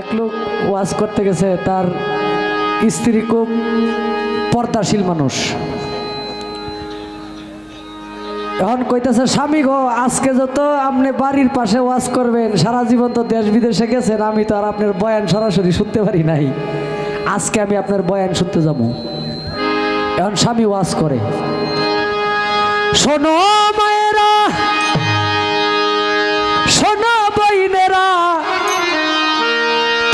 এক লোক ওয়াজ করতে গেছে, তার স্ত্রী খুব পর্দাশীল মানুষ। এখন কইতেছে, স্বামী গো, আজকে যত আপনি বাড়ির পাশে ওয়াজ করবেন, সারা জীবন তো দেশ বিদেশে গেছেন, আমি তো আর আপনার বয়ান সরাসরি শুনতে পারি নাই, আজকে আমি আপনার বয়ান শুনতে যাব। এখন স্বামী ওয়াজ করে, শোনো মায়েরা, শোনো বইনেরা,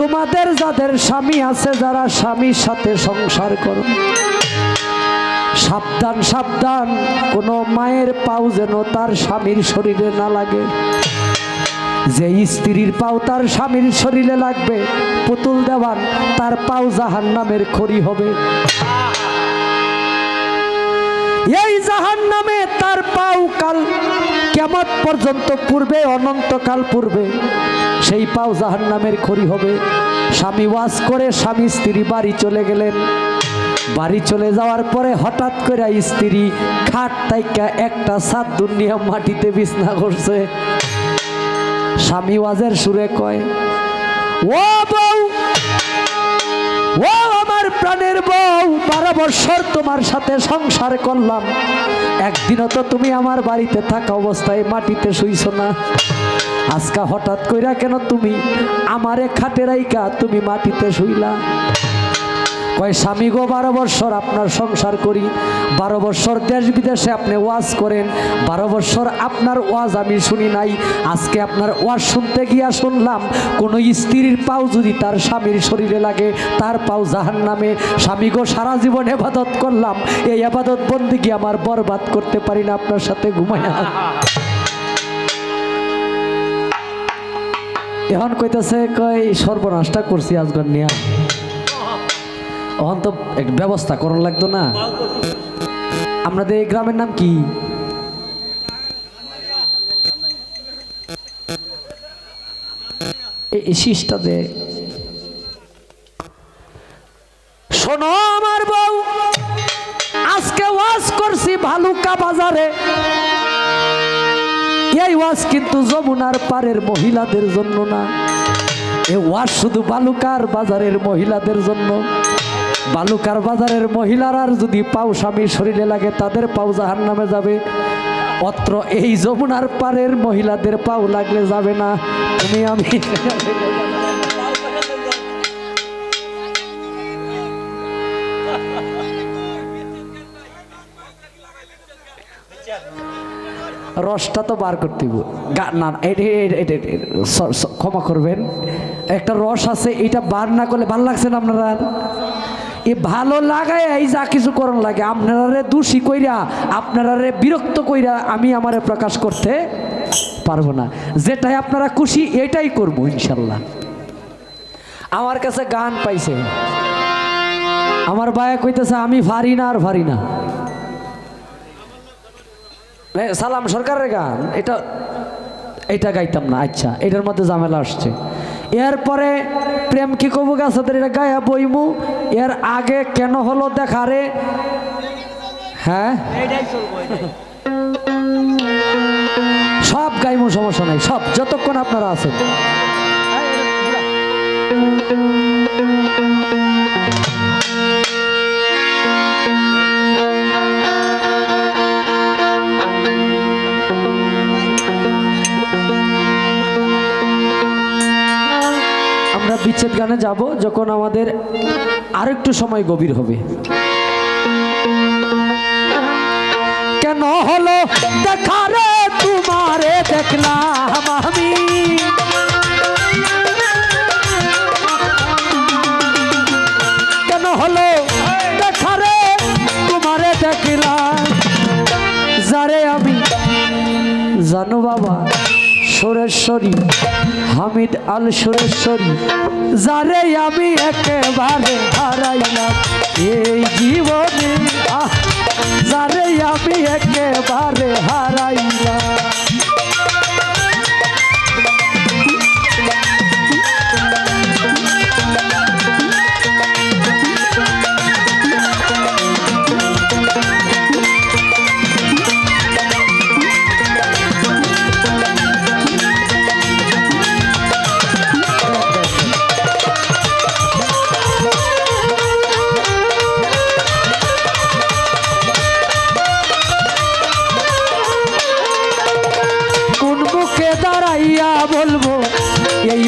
তোমাদের যাদের স্বামী আছে, যারা স্বামীর সাথে সংসার করো, সাবধান সাবধান, কোনো মায়ের পাও যেন তার স্বামীর শরীরে না লাগে। যে স্ত্রীর পাও তার স্বামীর শরীরে লাগবে, পুতুল দেওয়ান তার পাও জাহান্নামের খড়ি হবে। এই জাহান্নামে তার পাও কাল কিয়ামত পর্যন্ত পূর্বে, অনন্তকাল পূর্বে সেই পাও জাহান্নামের খড়ি হবে। স্বামী ওয়াজ করে স্বামী স্ত্রী বাড়ি চলে গেলেন। বাড়ি চলে যাওয়ার পরে হঠাৎ করে স্ত্রী খাট তাইকা একটা চাদর নিয়ে মাটিতে বিছনা করছে। স্বামী ওয়াজের সুরে কয়, ও বউ, ও আমার প্রাণের বউ, 12 বছর তোমার সাথে সংসার করলাম, একদিনও তো তুমি আমার বাড়িতে থাকা অবস্থায় মাটিতে শুইছো না, আজকা হঠাৎ কইরা কেন তুমি আমারে খাটে রাইকা তুমি মাটিতে শুইলা? কয়, স্বামী গো, 12 বছর আপনার সংসার করি, 12 বছর দেশ বিদেশে আপনি ওয়াজ করেন, 12 বছর আপনার ওয়াজ আমি শুনি নাই, আজকে আপনার ওয়াজ শুনতে গিয়া শুনলাম কোন স্ত্রীর পাও যদি তার স্বামীর শরীরে লাগে, তার পাও জাহান্নামে। স্বামী গো, সারা জীবন ইবাদত করলাম, এই ইবাদত বন্দেগী আমার বরবাদ করতে পারি না আপনার সাথে ঘুমাইয়া। এখন কইতেছে, কই সর্বনাশটা করছি আজগর নিয়া, এখন তো এক ব্যবস্থা করার লাগতো না। আপনাদের এই গ্রামের নাম কি? এই শীষটা দে। শোনো আমার বউ, আজকে ওয়াজ করছি ভালুকা বাজারে, এই ওয়াজ কিন্তু যমুনার পারের মহিলাদের জন্য না, এই ওয়াজ শুধু বালুকার বাজারের মহিলাদের জন্য। বালুকার বাজারের মহিলারা যদি পাও স্বামীর শরীরে লাগে, তাদের পাও জাহান্নামে যাবে, অত্র এই যমুনার পারের মহিলাদের পাও লাগলে যাবে না। তুমি আমি রসটা তো বার করতে না, ক্ষমা করবেন, একটা রস আছে, এটা বার না করলে ভালো লাগছে না আপনারা? এ ভালো লাগায় এই যা কিছু করণ লাগে, আপনারা দোষী কইরা, আপনারা বিরক্ত কইরা আমি আমারে প্রকাশ করতে পারবো না। যেটাই আপনারা খুশি এটাই করবো ইনশাল্লাহ। আমার কাছে গান পাইছে, আমার ভাইয়া কইতেছে আমি ভারি না, আর ভারি না। সালাম সরকারের গান, এটা গাইতাম না। আচ্ছা, এটার মধ্যে ঝামেলা আসছে। এরপরে প্রেম কি কবু গাছাদের এটা গায়া বইমু, এর আগে কেন হলো দেখারে, হ্যাঁ সব গাইমু, সমস্যা নাই, সব যতক্ষণ আপনারা আছেন। বিচ্ছেদ গানে যাব যখন আমাদের আরেকটু সময় গভীর হবে। কেন হলো দেখা রে তোমারে দেখলাম আমি, কেন হলো দেখা রে তোমারে দেখলাম, যারে আমি জানো বাবা সুরেশ্বরী, হামিদ আল সুরেশ্বরী, যারে আমি একেবারে হারাইলাম এই জীবনে, যারে আমি একেবারে হারাইলাম।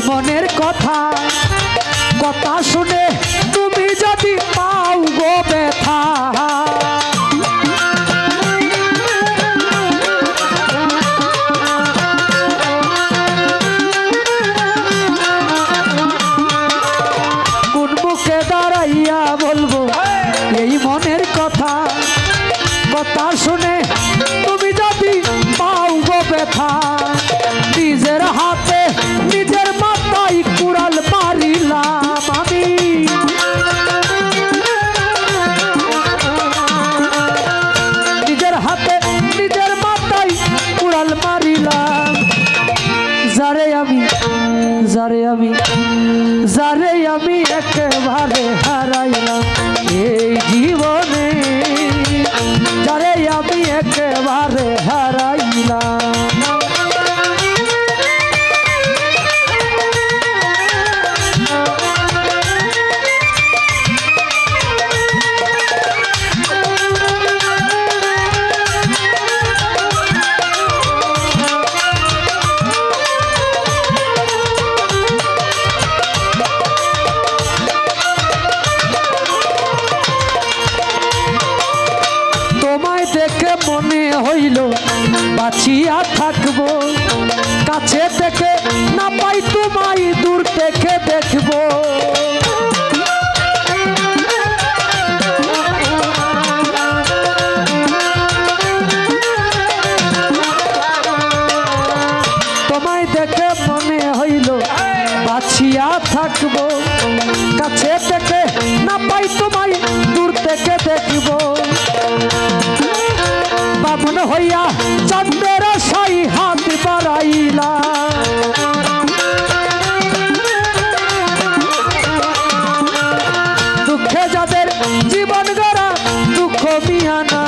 মনের কথা কথা শুনে তুমি যদি পাও গো ব্যথা কোন মুখে দাঁড়াইয়া বলবো এই মনের কথা কথা শুনে তুমি যদি পাও গো ব্যথা নিজের হাতে নিজের মাথায় কুড়াল মারিলাম আমি নিজের হাতে নিজের মাথায় কুড়াল মারিলাম যারে আমি যারে আমি যারে আমি একেবারে হারাইলাম এই জীবনে যারে আমি একেবারে হারাইলাম দেখে মনে হইল বাঁচিয়া থাকবো কাছে থেকে না পাই তোমায় দূর থেকে দেখবো তোমায় দেখে মনে হইল বাঁচিয়া থাকবো কাছে থেকে না পাই তোমায় দূর থেকে দেখবো বামন হইয়া চন্দ্রের সাই হাত বাড়াইলা দুঃখে যাদের জীবন গড়া দুঃখ মিয়ানা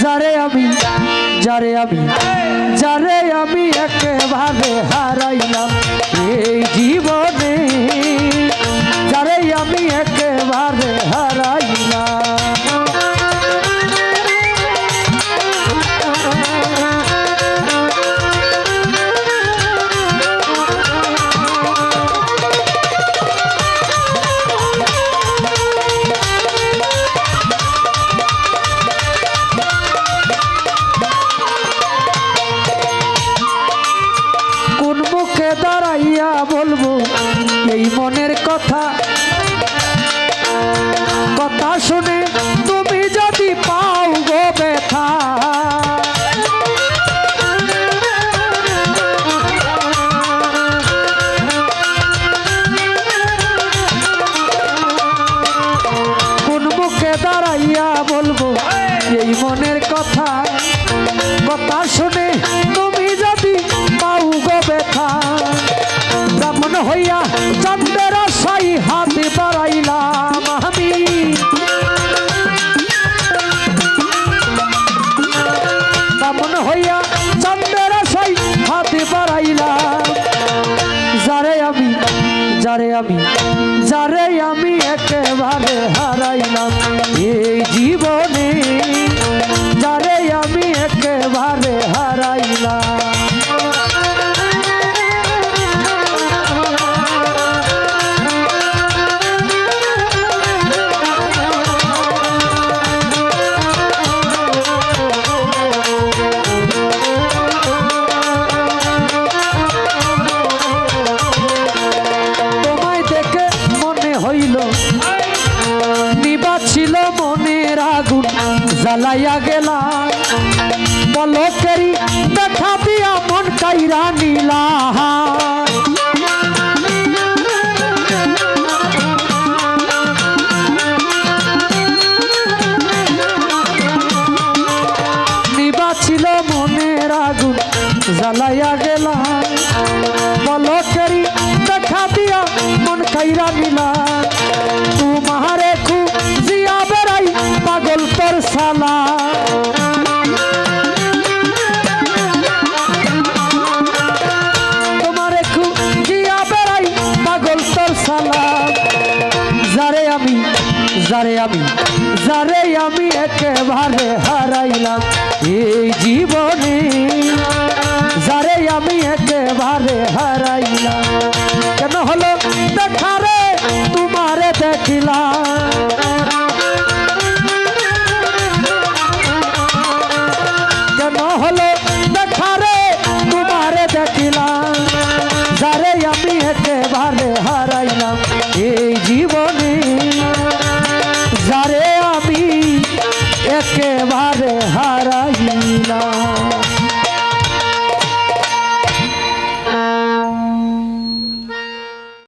যারে আমি যারে আমি যারে আমি একেবারে হারাইলাম এই জীবনে যারে আমি একেবারে হারাইলাম দাঁড়াইয়া বলবো এই মনের কথা কথা শুনে তুমি যদি পাও গো ব্যথা কোন মুখে দাঁড়াইয়া বলবো এই মনের কথা কথা শুনে তুমি যদি পাও গো ব্যথা ব্রাহ্মণ হইয়া চন্দ্রের সাই হাত বাড়াইলাম আমি ব্রাহ্মণ হইয়া চন্দ্রের সাই হাত বাড়াইলাম যারে আমি যারে আমি যারে আমি একেবারে হারাইলাম এই জীবনে যারে আমি একেবারে হারাইলাম ছিল মনের আগুন জ্বালাইয়া গেলা পলকেরি দেখা দিয়া মন কাইরা নিলা নিবা ছিল মনের আগুন জ্বালাইয়া গেলা পলকেরি দেখা দিয়া মন কাইরা নিলা তোমারে খুঁজিয়া বেড়াই পাগল তোর সালা তোমারে খুঁজিয়া বেড়াই পাগল তোর সালা যারে আমি যারে আমি একেবারে হারাইলাম এই জীবনে যারে আমি একেবারে হারাইলাম একে